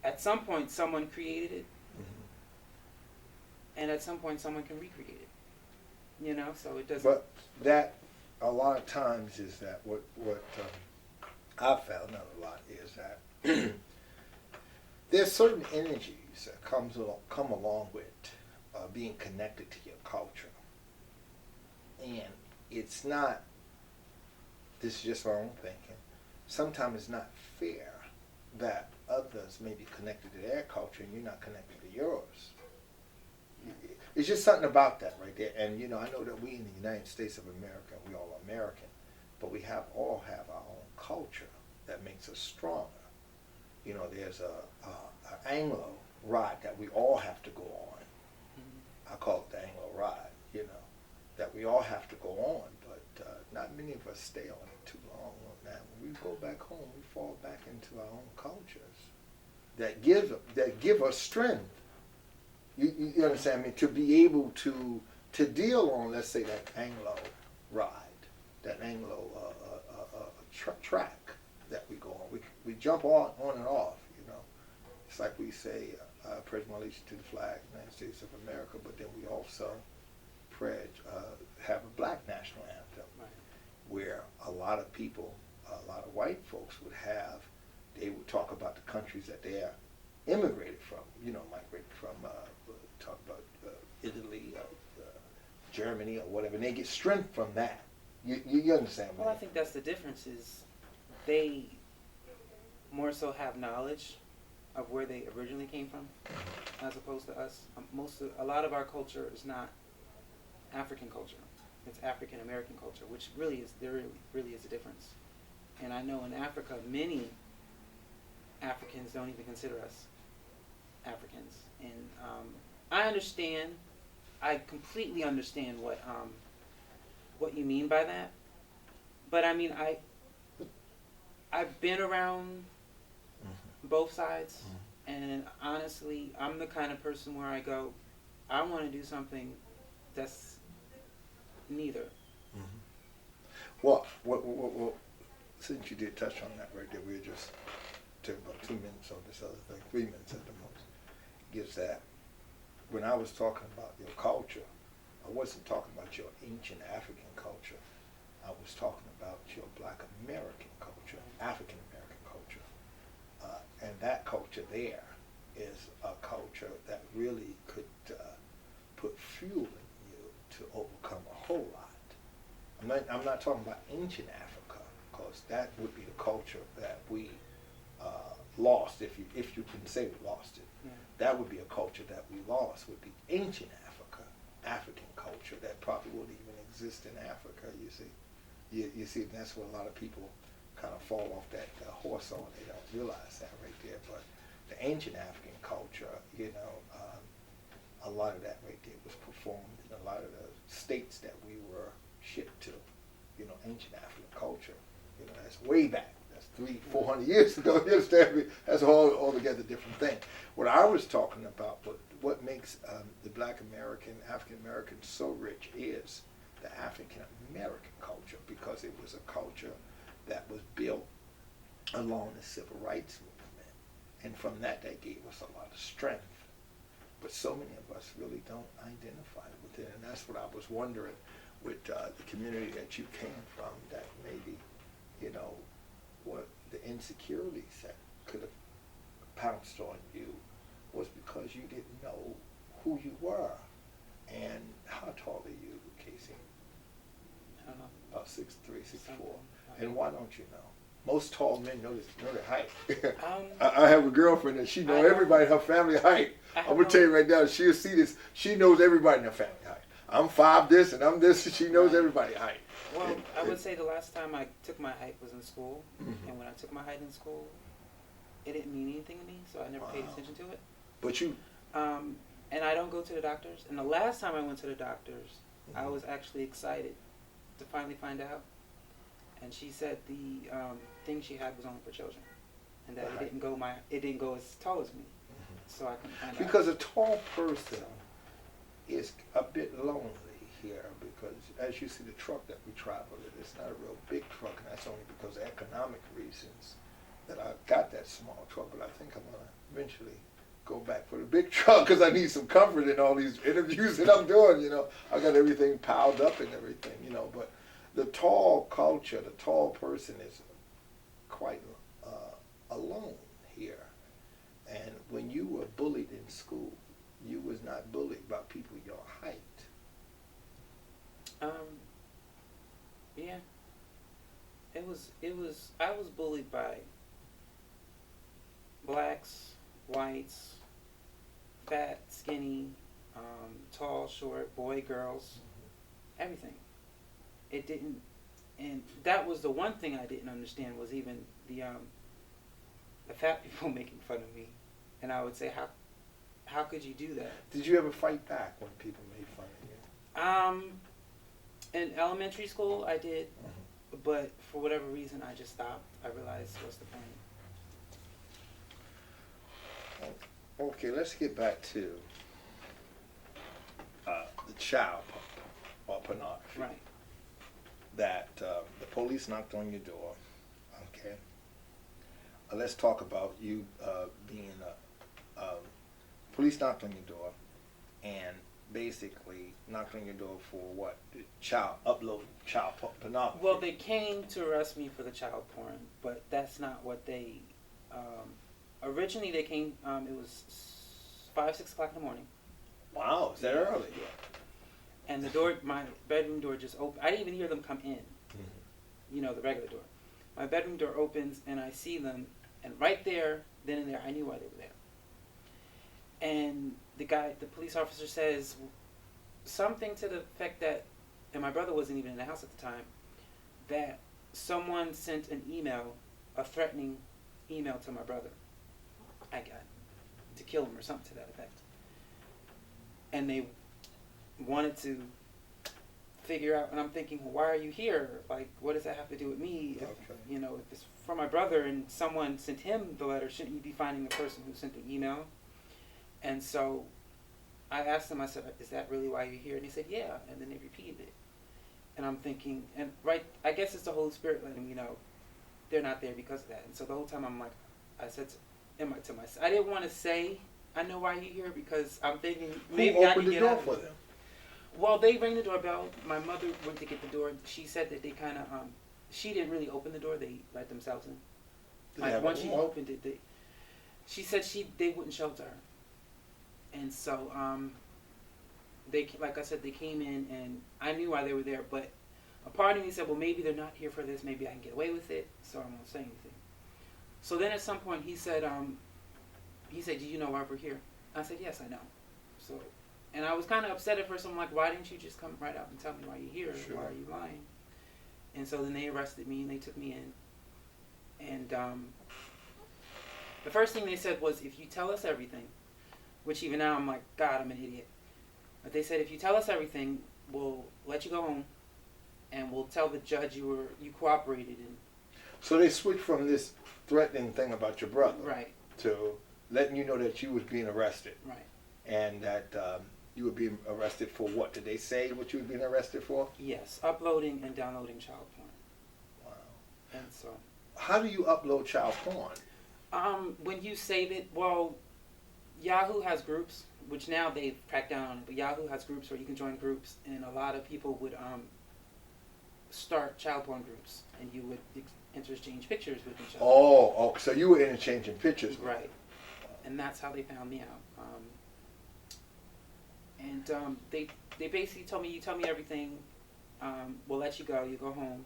at some point someone created it, Mm-hmm. and at some point someone can recreate it. So it doesn't. But that a lot of times is that what I've found out a lot is that there's certain energies that come along with being connected to your culture, and it's not. This is just my own thinking. Sometimes it's not fair that others may be connected to their culture and you're not connected to yours. It's just something about that right there. And I know that we in the United States of America, we all American, but we all have our own culture that makes us stronger. There's a Anglo ride that we all have to go on. I call it the Anglo ride. That we all have to go on, but not many of us stay on it too long. Now, when we go back home, we fall back into our own cultures that give us strength. You understand me? To be able to deal on, let's say, that Anglo ride, that Anglo track that we go on. We jump on and off. It's like we say, pledge my allegiance to the flag of the United States of America, but then we also have a black national anthem, Right. where a lot of people, a lot of white folks they would talk about the countries that they are immigrated from, migrated from, talk about Italy, Germany, or whatever, and they get strength from that. You understand what Well, I think that's the difference is they more so have knowledge of where they originally came from, as opposed to us. A lot of our culture is not African culture; it's African American culture, which really is a difference. And I know in Africa, many Africans don't even consider us Africans, and I completely understand what you mean by that. But I mean, I've been around both sides, and honestly, I'm the kind of person where I go, I want to do something that's neither. Well, since you did touch on that right there, we're just talking about 2 minutes on this other thing, 3 minutes at the most. Gives that. When I was talking about your culture, I wasn't talking about your ancient African culture. I was talking about your Black American culture, African American culture. And that culture there is a culture that really could put fuel in you to overcome a whole lot. I'm not talking about ancient Africa, because that would be the culture that we lost, if you can say we lost it. Yeah. That would be a culture that we lost, would be ancient Africa, African culture that probably wouldn't even exist in Africa, you see. You see, that's where a lot of people kind of fall off that horse on. They don't realize that right there. But the ancient African culture, a lot of that right there was performed in a lot of the states that we were shipped to. Ancient African culture, that's way back. That's 300-400 years ago. You understand me? That's a whole altogether different thing. What I was talking about, what makes the Black American, African American so rich is the African American culture, because it was a culture that was built along the civil rights movement, and from that gave us a lot of strength. But so many of us really don't identify with it, and that's what I was wondering with the community that you came from, that maybe, what the insecurities that could have pounced on you was because you didn't know who you were. And how tall are you, Casey? I don't know. About 6'3", 6'4". And why don't you know? Most tall men know their height. I have a girlfriend and she knows everybody in her family height. I'm going to tell you right now, she'll see this. She knows everybody in her family height. I'm 5 this and I'm this. She knows everybody height. Well, I would say the last time I took my height was in school. And when I took my height in school, it didn't mean anything to me, so I never paid attention to it. But you... and I don't go to the doctors. And the last time I went to the doctors, I was actually excited to finally find out. And she said the thing she had was only for children, and that it didn't go as tall as me. So I couldn't find out. Because a tall person is a bit lonely here, because as you see the truck that we travel in, it's not a real big truck, and that's only because of economic reasons. that I got that small truck, but I think I'm gonna eventually go back for the big truck because I need some comfort in all these interviews that I'm doing. You know, I got everything piled up and everything. You know, but the tall culture, the tall person is quite alone here. And when you were bullied in school, you was not bullied by people your height. Yeah. I was bullied by blacks, whites, fat, skinny, tall, short, boy, girls, everything. It didn't, and that was the one thing I didn't understand was even the fat people making fun of me, and I would say, how could you do that? Did you ever fight back when people made fun of you? In elementary school, I did, but for whatever reason, I just stopped. I realized what's the point. Okay, let's get back to the child pornography. Right. That the police knocked on your door. Okay. Let's talk about you being police knocked on your door and basically knocked on your door for what? Uploading child pornography. Well, they came to arrest me for the child porn, but that's not what they. Originally, they came. It was 5, 6 o'clock in the morning. Wow, is that early? Yeah. And the door, my bedroom door just opened. I didn't even hear them come in. You know, the regular door. My bedroom door opens, and I see them, and right there, then and there, I knew why they were there. And the police officer says something to the effect that, and my brother wasn't even in the house at the time, that someone sent an email, a threatening email to my brother. I got to kill him or something to that effect. And they wanted to figure out, and I'm thinking, well, why are you here? Like, what does that have to do with me? If, you know, if it's from my brother and someone sent him the letter, shouldn't you be finding the person who sent the email? And so I asked them, I said, is that really why you're here? And they said, yeah. And then they repeated it. And I'm thinking, and I guess it's the Holy Spirit letting me know they're not there because of that. And so the whole time I'm like, I said to myself, I didn't want to say, I know why you're here, because I'm thinking maybe I can get out of it. Who opened the door for them? Well, they rang the doorbell. My mother went to get the door. She said that they kind of, she didn't really open the door. They let themselves in. Like, once she opened it, she said they wouldn't shelter her. And so, they, like I said, they came in, and I knew why they were there, but a part of me said, well, maybe they're not here for this. Maybe I can get away with it, so I won't say anything. So then at some point he said, do you know why we're here? I said, yes, I know. So, and I was kind of upset at first. I'm like, why didn't you just come right out and tell me why you're here? Sure. Why are you lying? And so then they arrested me and they took me in. And the first thing they said was, if you tell us everything, which even now I'm like, God, I'm an idiot. But they said, if you tell us everything, we'll let you go home, and we'll tell the judge you cooperated. And so they switched from this threatening thing about your brother, right, to letting you know that you was being arrested, right, and that you were being arrested for what? Did they say what you were being arrested for? Yes, uploading and downloading child porn. Wow. And so, how do you upload child porn? When you save it, well, Yahoo has groups, which now they've cracked down on it, but Yahoo has groups where you can join groups, and a lot of people would start child porn groups, and you would interchange pictures with each other. Oh, so you were interchanging pictures. Right. And that's how they found me out. They basically told me, you tell me everything, we'll let you go home,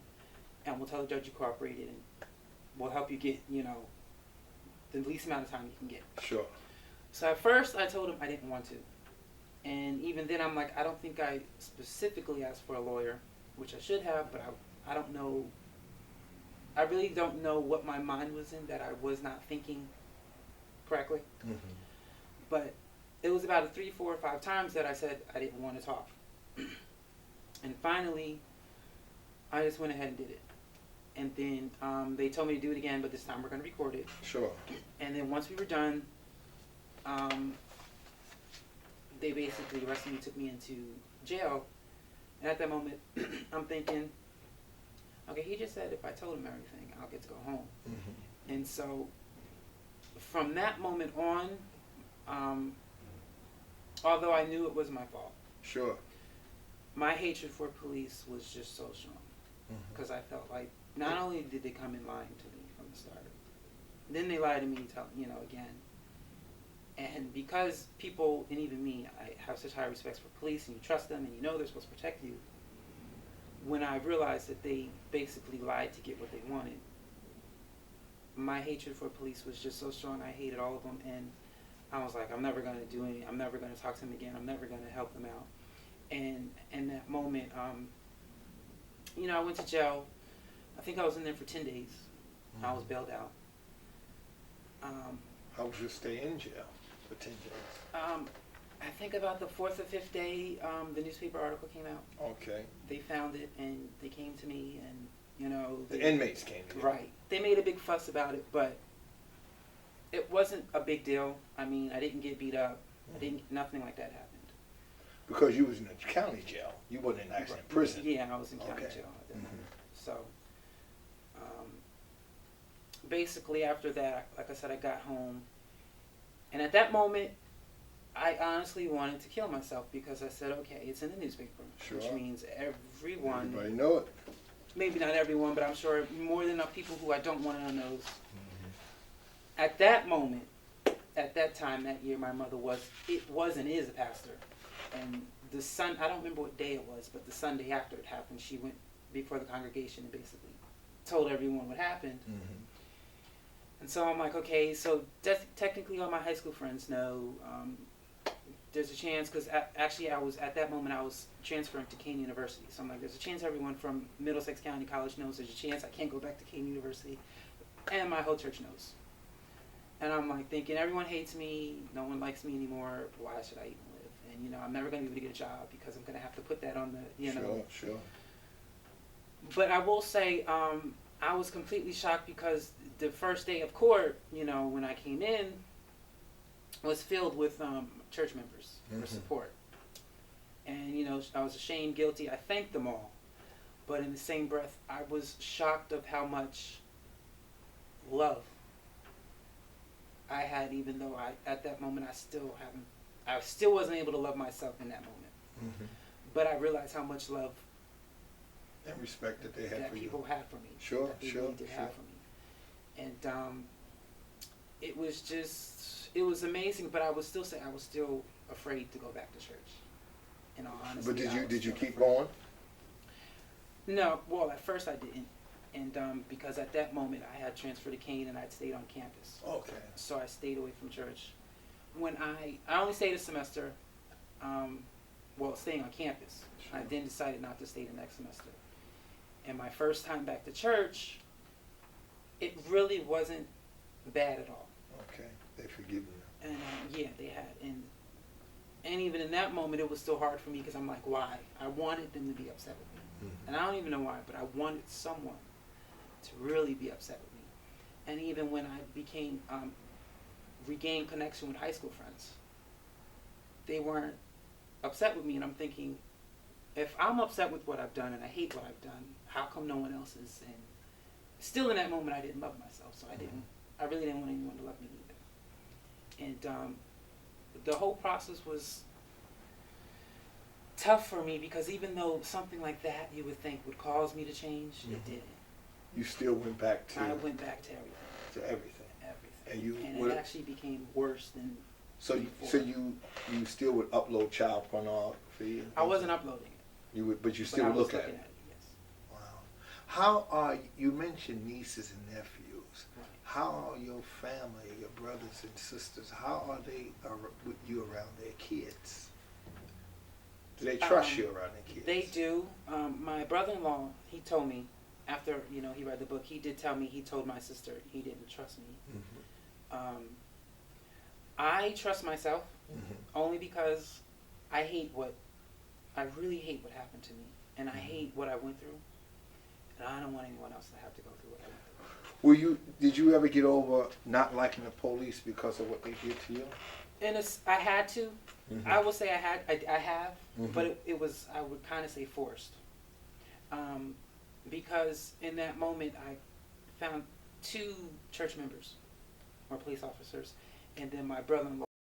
and we'll tell the judge you cooperated, and we'll help you get, you know, the least amount of time you can get. Sure. So at first I told him I didn't want to. And even then I'm like, I don't think I specifically asked for a lawyer, which I should have, but I don't know. I really don't know what my mind was in, that I was not thinking correctly. Mm-hmm. But it was about 3, 4, or 5 times that I said I didn't want to talk. And finally, I just went ahead and did it. And then they told me to do it again, but this time we're going to record it. Sure. And then once we were done, they basically arrested me, took me into jail. And at that moment, I'm thinking, okay, he just said if I told him everything, I'll get to go home. Mm-hmm. And so from that moment on, although I knew it was my fault, Sure. my hatred for police was just so strong. Because I felt like not only did they come in lying to me from the start, then they lied to me, again. And because people, and even me, I have such high respect for police, and you trust them, and you know they're supposed to protect you. When I realized that they basically lied to get what they wanted, my hatred for police was just so strong. I hated all of them, and I was like, I'm never going to do anything. I'm never going to talk to them again. I'm never going to help them out. And in that moment, I went to jail. I think I was in there for 10 days. I was bailed out. How was your stay in jail for 10 days? I think about the 4th or 5th day, the newspaper article came out. Okay. They found it, and they came to me, and, the inmates came to you. Right. They made a big fuss about it, but it wasn't a big deal. I mean, I didn't get beat up. Nothing like that happened. Because you was in a county jail. You wasn't actually in prison. Yeah, I was in county jail at that moment. So, basically after that, like I said, I got home. And at that moment, I honestly wanted to kill myself because I said, okay, it's in the newspaper. Sure. Which means everyone. Everybody know it. Maybe not everyone, but I'm sure more than enough people who I don't want to know knows. At that moment, at that time, that year, my mother was and is a pastor. And I don't remember what day it was, but the Sunday after it happened, she went before the congregation and basically told everyone what happened. And so I'm like, okay, so technically all my high school friends know. There's a chance, because actually at that moment I was transferring to Cowhn University. So I'm like, there's a chance everyone from Middlesex County College knows there's a chance I can't go back to Cowhn University. And my whole church knows. And I'm like thinking, everyone hates me, no one likes me anymore, why should I even live? And I'm never going to be able to get a job because I'm going to have to put that on the, Sure. But I will say, I was completely shocked because the first day of court, when I came in, was filled with church members for support. And, I was ashamed, guilty. I thanked them all. But in the same breath, I was shocked of how much love I had, even though at that moment I still wasn't able to love myself in that moment. But I realized how much love and respect that they had that for people you. had for me. Sure. Really did have for me. And it was amazing, but I was still afraid to go back to church. In all honesty. But did you keep going? No, well, at first I didn't. And because at that moment I had transferred to Cowhn and I'd stayed on campus. Okay. So I stayed away from church. When I only stayed a semester, staying on campus. Sure. I then decided not to stay the next semester. And my first time back to church, it really wasn't bad at all. Okay, they forgive you. And yeah, they had. And even in that moment, it was still hard for me because I'm like, why? I wanted them to be upset with me. And I don't even know why, but I wanted someone to really be upset with me. And even when I regained connection with high school friends, they weren't upset with me. And I'm thinking, if I'm upset with what I've done and I hate what I've done, how come no one else is? And still in that moment, I didn't love myself, so I really didn't want anyone to love me either. And the whole process was tough for me because even though something like that you would think would cause me to change, it didn't. You still went back to... I went back to everything. To everything. Everything. And it actually became worse than before. So you still would upload child pornography? I wasn't uploading it. You would, but you still would look at it? Yes. Wow. How are you mentioned nieces and nephews? Right. How are your family, your brothers and sisters? How are they with you around their kids? Do they trust you around their kids? They do. My brother-in-law, he told me after he read the book. He did tell me he told my sister he didn't trust me. I trust myself only because I really hate what happened to me, and I hate what I went through, and I don't want anyone else to have to go through what I went through. Did you ever get over not liking the police because of what they did to you? And I had to. I will say I have, but it was, I would kind of say forced, because in that moment I found 2 church members or police officers, and then my brother-in-law